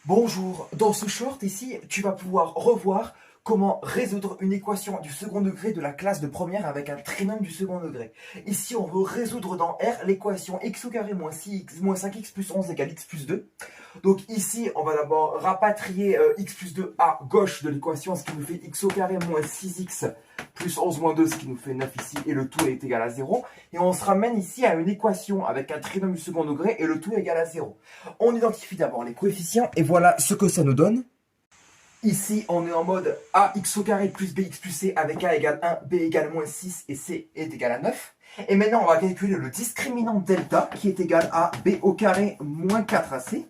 Bonjour, dans ce short ici, tu vas pouvoir revoir comment résoudre une équation du second degré de la classe de première avec un trinôme du second degré. Ici, on veut résoudre dans R l'équation x au carré moins 6x moins 5x plus 11 égale x plus 2. Donc ici, on va d'abord rapatrier x plus 2 à gauche de l'équation, ce qui nous fait x au carré moins 6x plus 11 moins 2, ce qui nous fait 9 ici, et le tout est égal à 0. Et on se ramène ici à une équation avec un trinôme du second degré, et le tout est égal à 0. On identifie d'abord les coefficients, et voilà ce que ça nous donne. Ici, on est en mode ax au carré plus bx plus c avec a égale 1, b égale moins 6 et c est égal à 9. Et maintenant, on va calculer le discriminant delta qui est égal à b au carré moins 4ac.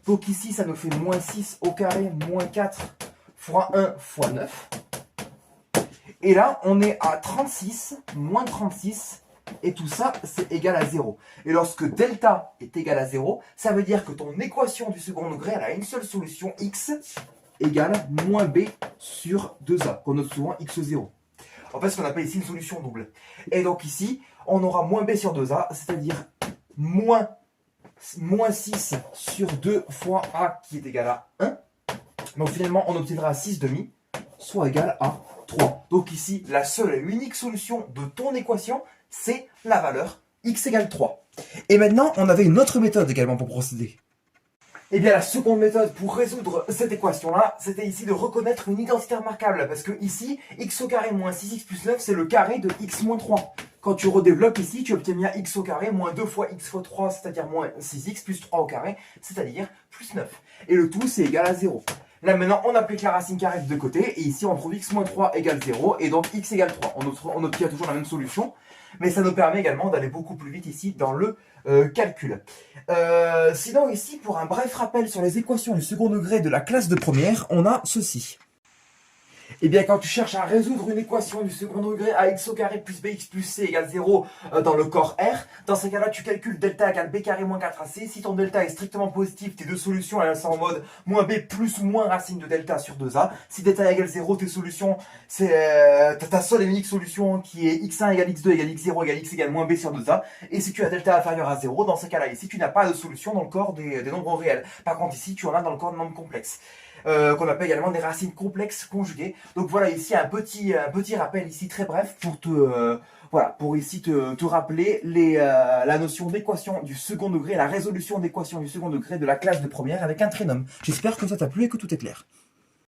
Donc ici, ça nous fait moins 6 au carré moins 4 fois 1 fois 9. Et là, on est à 36, moins 36, et tout ça, c'est égal à 0. Et lorsque delta est égal à 0, ça veut dire que ton équation du second degré, elle a une seule solution, x égale moins b sur 2a, qu'on note souvent x0. En fait, ce qu'on appelle ici une solution double. Et donc ici, on aura moins b sur 2a, c'est-à-dire moins 6 sur 2 fois a qui est égal à 1. Donc finalement, on obtiendra 6 demi, soit égal à 3. Donc ici, la seule et unique solution de ton équation, c'est la valeur x égale 3. Et maintenant, on avait une autre méthode également pour procéder. Eh bien, la seconde méthode pour résoudre cette équation-là, c'était ici de reconnaître une identité remarquable. Parce que ici, x au carré moins 6x plus 9, c'est le carré de x moins 3. Quand tu redéveloppes ici, tu obtiens bien x au carré moins 2 fois x fois 3, c'est-à-dire moins 6x, plus 3 au carré, c'est-à-dire plus 9. Et le tout, c'est égal à 0. Là, maintenant, on applique la racine carrée de deux côtés. Et ici, on trouve x moins 3 égale 0. Et donc, x égale 3. On obtient toujours la même solution. Mais ça nous permet également d'aller beaucoup plus vite ici dans le calcul. Sinon ici, pour un bref rappel sur les équations du second degré de la classe de première, on a ceci. Eh bien, quand tu cherches à résoudre une équation du second degré à x au carré plus bx plus c égale 0 dans le corps R, dans ces cas-là, tu calcules delta égale b carré moins 4ac. Si ton delta est strictement positif, tes deux solutions, elles sont en mode moins b plus ou moins racine de delta sur 2a. Si delta égale 0, tes solutions, c'est ta seule et unique solution qui est x1 égale x2 égale x0 égale x égale moins b sur 2a. Et si tu as delta inférieur à 0, dans ces cas-là, ici, tu n'as pas de solution dans le corps des nombres réels. Par contre, ici, tu en as dans le corps de nombres complexes. Qu'on appelle également des racines complexes conjuguées. Donc voilà ici un petit rappel ici très bref pour pour ici te rappeler la notion d'équation du second degré, la résolution d'équation du second degré de la classe de première avec un trinôme. J'espère que ça t'a plu et que tout est clair.